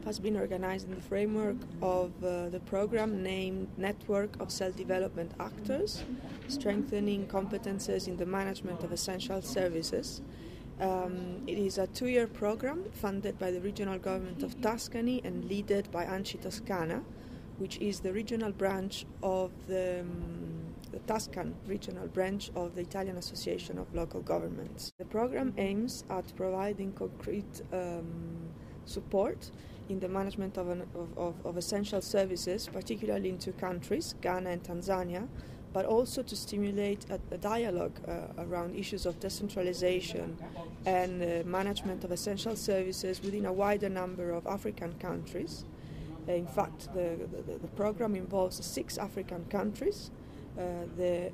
has been organized in the framework of the program named Network of Self-Development Actors, Strengthening Competences in the Management of Essential Services. It is a 2-year program funded by the regional government of Tuscany and led by ANCI Toscana, which is the regional branch of the Tuscan regional branch of the Italian Association of Local Governments. The program aims at providing concrete support in the management of essential services, particularly in 2 countries, Ghana and Tanzania, but also to stimulate a dialogue around issues of decentralization and management of essential services within a wider number of African countries. In fact, the program involves 6 African countries, the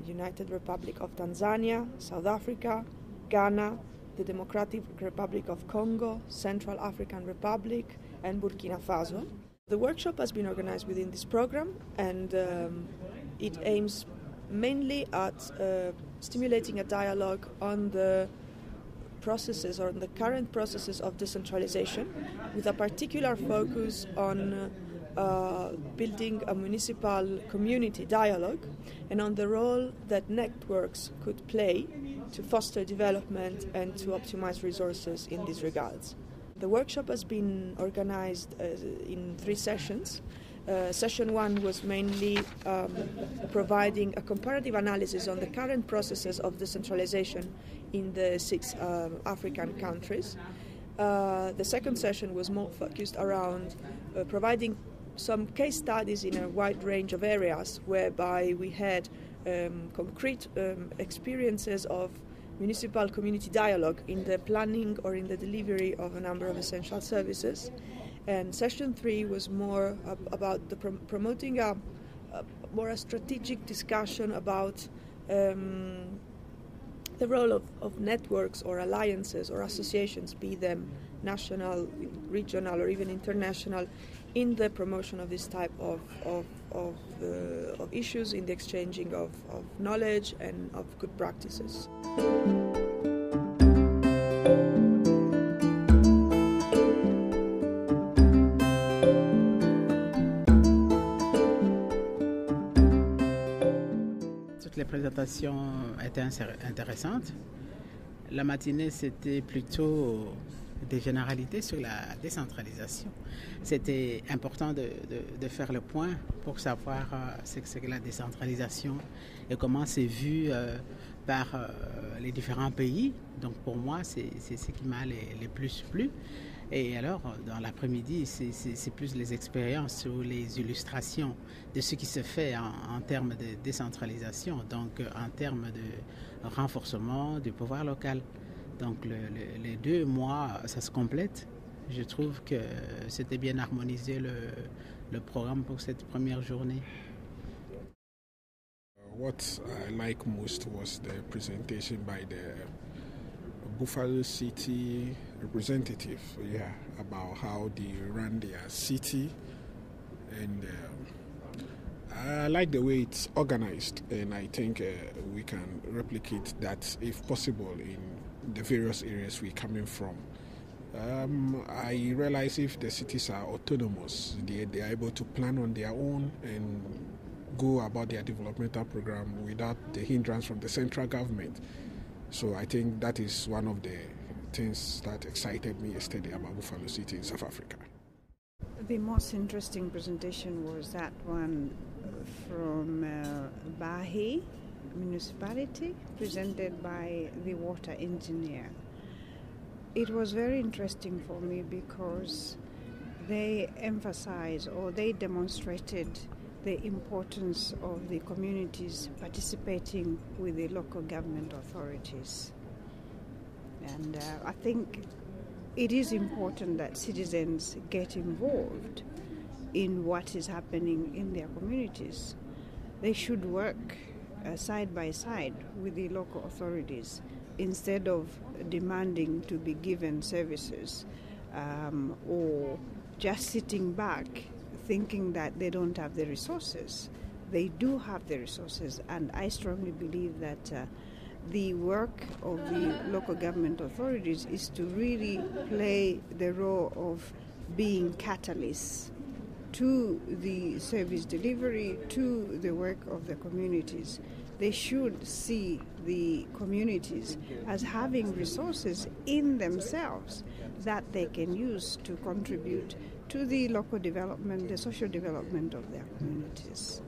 United Republic of Tanzania, South Africa, Ghana, the Democratic Republic of Congo, Central African Republic, and Burkina Faso. The workshop has been organized within this program, and it aims mainly at stimulating a dialogue on the processes or the current processes of decentralization, with a particular focus on building a municipal community dialogue and on the role that networks could play to foster development and to optimize resources in these regards. The workshop has been organized in 3 sessions. Session 1 was mainly providing a comparative analysis on the current processes of decentralization in the 6 African countries. The second session was more focused around providing some case studies in a wide range of areas, whereby we had concrete experiences of municipal community dialogue in the planning or in the delivery of a number of essential services. And session 3 was more about promoting a strategic discussion about the role of networks or alliances or associations, be them national, regional, or even international, in the promotion of this type of issues, in the exchanging of knowledge and of good practices. Toutes les présentations étaient intéressantes. La matinée, c'était plutôt des généralités sur la décentralisation. C'était important de faire le point pour savoir ce que c'est que la décentralisation et comment c'est vu par les différents pays. Donc pour moi, c'est ce qui m'a le plus plu. Et alors, dans l'après-midi, c'est plus les expériences ou les illustrations de ce qui se fait en termes de décentralisation, donc en termes de renforcement du pouvoir local. Donc les 2 mois, ça se complète. Je trouve que c'était bien harmonisé le programme pour cette première journée. What I like most was the presentation by the Buffalo City representative, about how they run their city, and I like the way it's organized, and I think we can replicate that if possible in the various areas we're coming from. I realize if the cities are autonomous, they are able to plan on their own and go about their developmental program without the hindrance from the central government. So I think that is one of the things that excited me yesterday about Buffalo City in South Africa. The most interesting presentation was that one from Bahi municipality, presented by the water engineer. It was very interesting for me because they emphasized or they demonstrated the importance of the communities participating with the local government authorities. And I think it is important that citizens get involved in what is happening in their communities. They should work side by side with the local authorities instead of demanding to be given services or just sitting back thinking that they don't have the resources. They do have the resources, and I strongly believe that the work of the local government authorities is to really play the role of being catalysts to the service delivery, to the work of the communities. They should see the communities as having resources in themselves that they can use to contribute to the local development, the social development of their communities.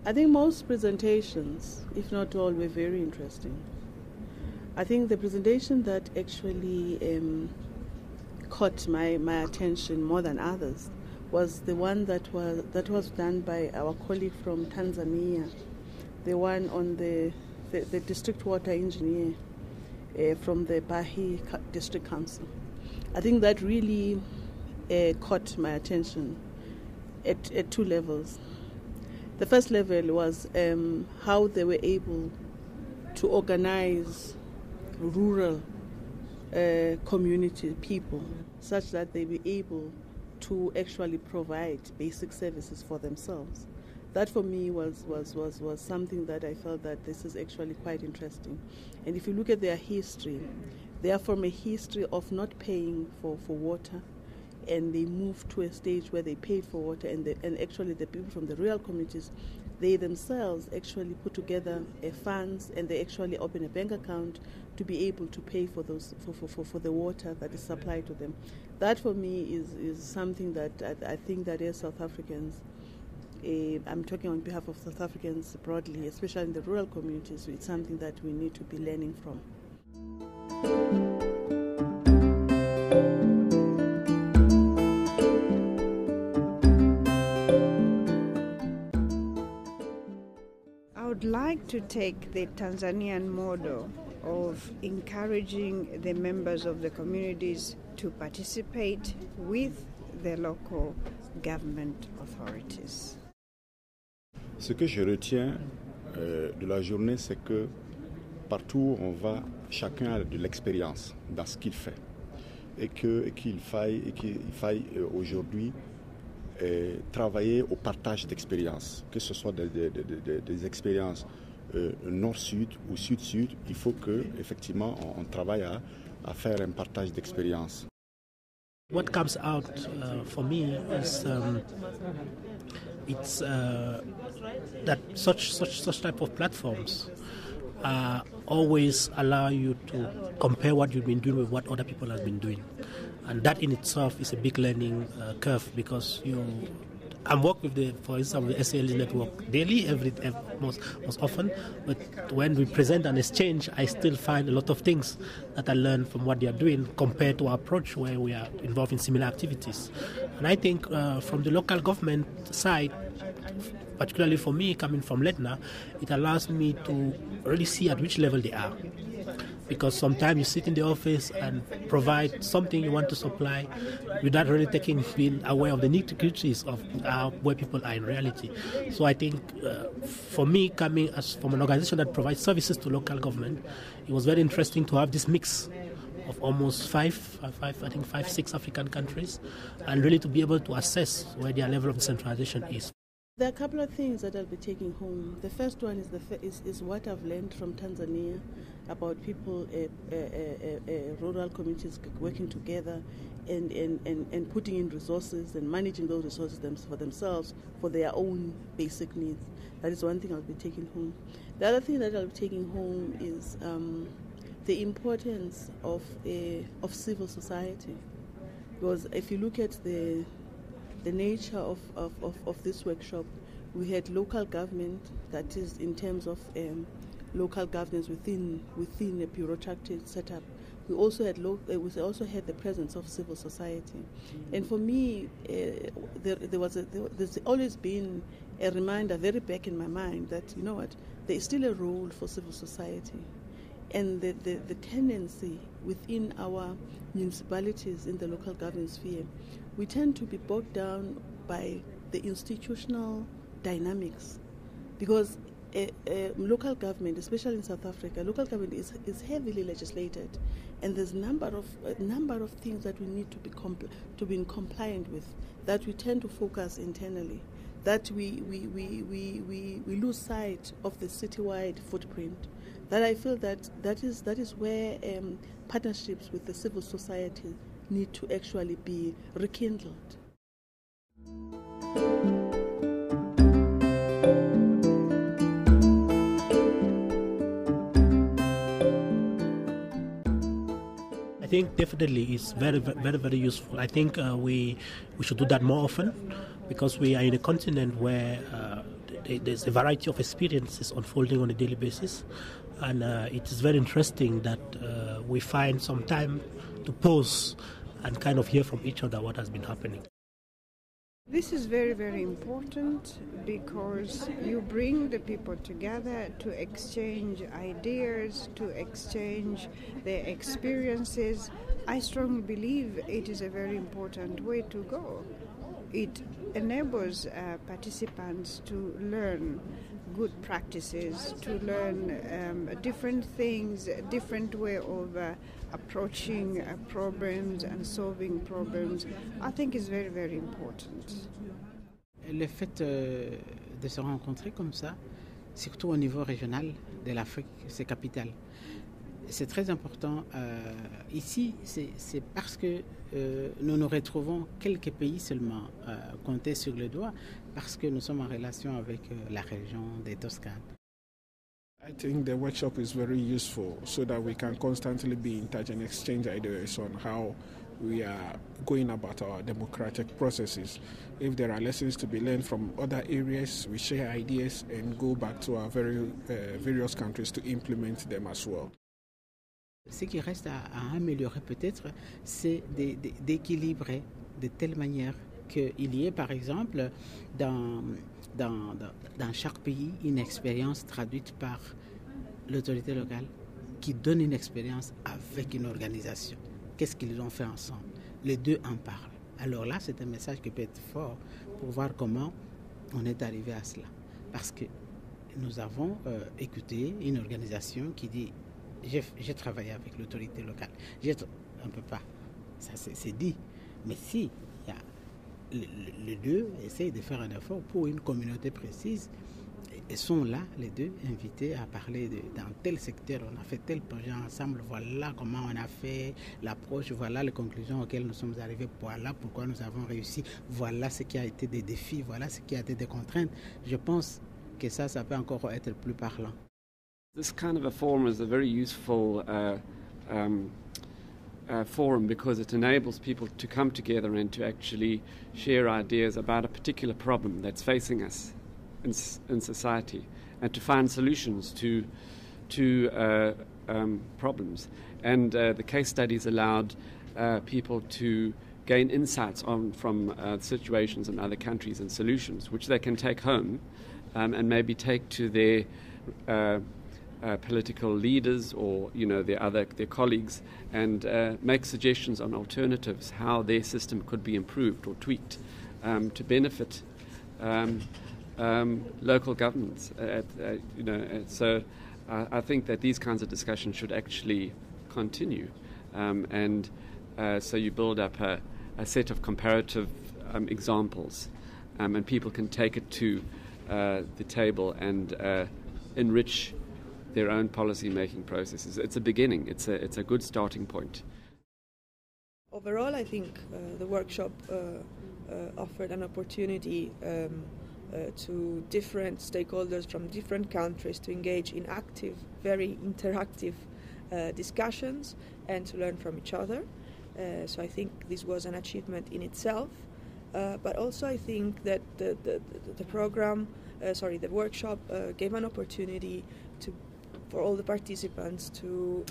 I think most presentations, if not all, were very interesting. I think the presentation that actually caught my attention more than others was the one that was done by our colleague from Tanzania, the one on the district water engineer from the Bahi District Council. I think that really caught my attention at two levels. The first level was how they were able to organize rural community people such that they were able to actually provide basic services for themselves. That for me was something that I felt that this is actually quite interesting. And if you look at their history, they are from a history of not paying for water, and they moved to a stage where they paid for water, and actually the people from the rural communities, they themselves actually put together funds, and they actually open a bank account to be able to pay for those for the water that is supplied to them. That for me is something that I think that as South Africans, I'm talking on behalf of South Africans broadly, especially in the rural communities, it's something that we need to be learning from. I would like to take the Tanzanian model of encouraging the members of the communities to participate with the local government authorities. Ce que je retiens de la journée, c'est que partout où on va, chacun a de l'expérience dans ce qu'il fait. Et qu'il faille aujourd'hui travailler au partage d'expériences, que ce soit des expériences nord-sud ou sud-sud. Il faut qu'effectivement on travaille à faire un partage d'expériences. What comes out for me is that such type of platforms always allow you to compare what you've been doing with what other people have been doing, and that in itself is a big learning curve, because I'm working with for example, the SALD network daily, most often. But when we present and exchange, I still find a lot of things that I learn from what they are doing compared to our approach where we are involved in similar activities. And I think from the local government side, particularly for me coming from Letna, it allows me to really see at which level they are. Because sometimes you sit in the office and provide something you want to supply without really being aware of the nitty-gritties of where people are in reality. So I think for me, coming from an organization that provides services to local government, it was very interesting to have this mix of almost five, 6 African countries, and really to be able to assess where their level of decentralization is. There are a couple of things that I'll be taking home. The first one is what I've learned from Tanzania about people, rural communities working together and putting in resources and managing those resources for themselves for their own basic needs. That is one thing I'll be taking home. The other thing that I'll be taking home is the importance of civil society. Because if you look at the nature of this workshop, we had local government, that is in terms of local governance within a bureaucratic setup. We also had the presence of civil society, and for me, there's always been a reminder very back in my mind that there is still a role for civil society, and the tendency within our municipalities in the local governance sphere, we tend to be bogged down by the institutional dynamics, because local government, especially in South Africa, local government is heavily legislated, and there's a number of things that we need to be compliant with, that we tend to focus internally, that we lose sight of the citywide footprint. That I feel that is where partnerships with the civil society need to actually be rekindled. I think definitely it's very, very useful. I think we should do that more often, because we are in a continent where there's a variety of experiences unfolding on a daily basis, and it is very interesting that we find some time to pause and kind of hear from each other what has been happening. This is very, very important because you bring the people together to exchange ideas, to exchange their experiences. I strongly believe it is a very important way to go. It enables participants to learn good practices, to learn different things, a different way of approaching problems and solving problems. I think is very, very important. Le fait de se rencontrer comme ça, surtout au niveau régional de l'Afrique, c'est capital. C'est très important. Ici, c'est parce que nous nous retrouvons quelques pays seulement comptés sur le doigt, parce que nous sommes en relation avec la région des Toscanes. I think the workshop is very useful so that we can constantly be in touch and exchange ideas on how we are going about our democratic processes. If there are lessons to be learned from other areas, we share ideas and go back to our various countries to implement them as well. Ce qui reste à améliorer peut-être, c'est d'équilibrer de telle manière qu'il y ait par exemple dans chaque pays une expérience traduite par l'autorité locale qui donne une expérience avec une organisation. Qu'est-ce qu'ils ont fait ensemble? Les deux en parlent. Alors là, c'est un message qui peut être fort pour voir comment on est arrivé à cela. Parce que nous avons écouté une organisation qui dit j'ai travaillé avec l'autorité locale. On ne peut pas. Ça, c'est dit. Mais si il y a les deux essayent de faire un effort pour une communauté précise et sont là, les deux, invités à parler dans tel secteur, on a fait tel projet ensemble, voilà comment on a fait l'approche, voilà les conclusions auxquelles nous sommes arrivés, voilà pourquoi nous avons réussi, voilà ce qui a été des défis, voilà ce qui a été des contraintes. Je pense que ça peut encore être plus parlant. This kind of a forum is a very useful forum because it enables people to come together and to actually share ideas about a particular problem that's facing us in society and to find solutions to problems. And the case studies allowed people to gain insights from situations in other countries and solutions which they can take home and maybe take to their political leaders or their colleagues and make suggestions on alternatives, how their system could be improved or tweaked to benefit local governments. So I think that these kinds of discussions should actually continue, and so you build up a set of comparative examples, and people can take it to the table and enrich their own policy-making processes. It's a beginning. It's a good starting point. Overall, I think the workshop offered an opportunity to different stakeholders from different countries to engage in active, very interactive discussions and to learn from each other. So I think this was an achievement in itself. But also I think that the workshop gave an opportunity for all the participants to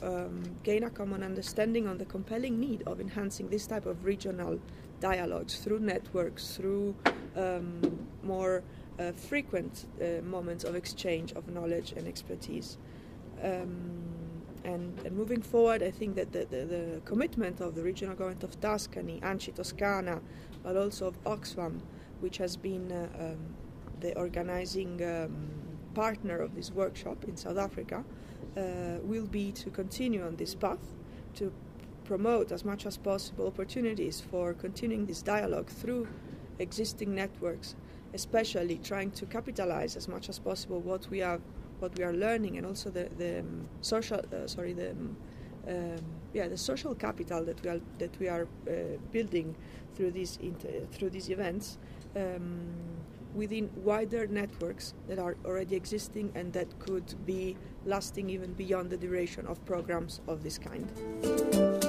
gain a common understanding on the compelling need of enhancing this type of regional dialogues through networks, through more frequent moments of exchange of knowledge and expertise. And moving forward, I think that the commitment of the regional government of Tuscany, ANCI Toscana, but also of Oxfam, which has been the organizing partner of this workshop in South Africa, will be to continue on this path, to promote as much as possible opportunities for continuing this dialogue through existing networks, especially trying to capitalize as much as possible what we are learning, and also the the social capital that we are building through these events within wider networks that are already existing and that could be lasting even beyond the duration of programs of this kind.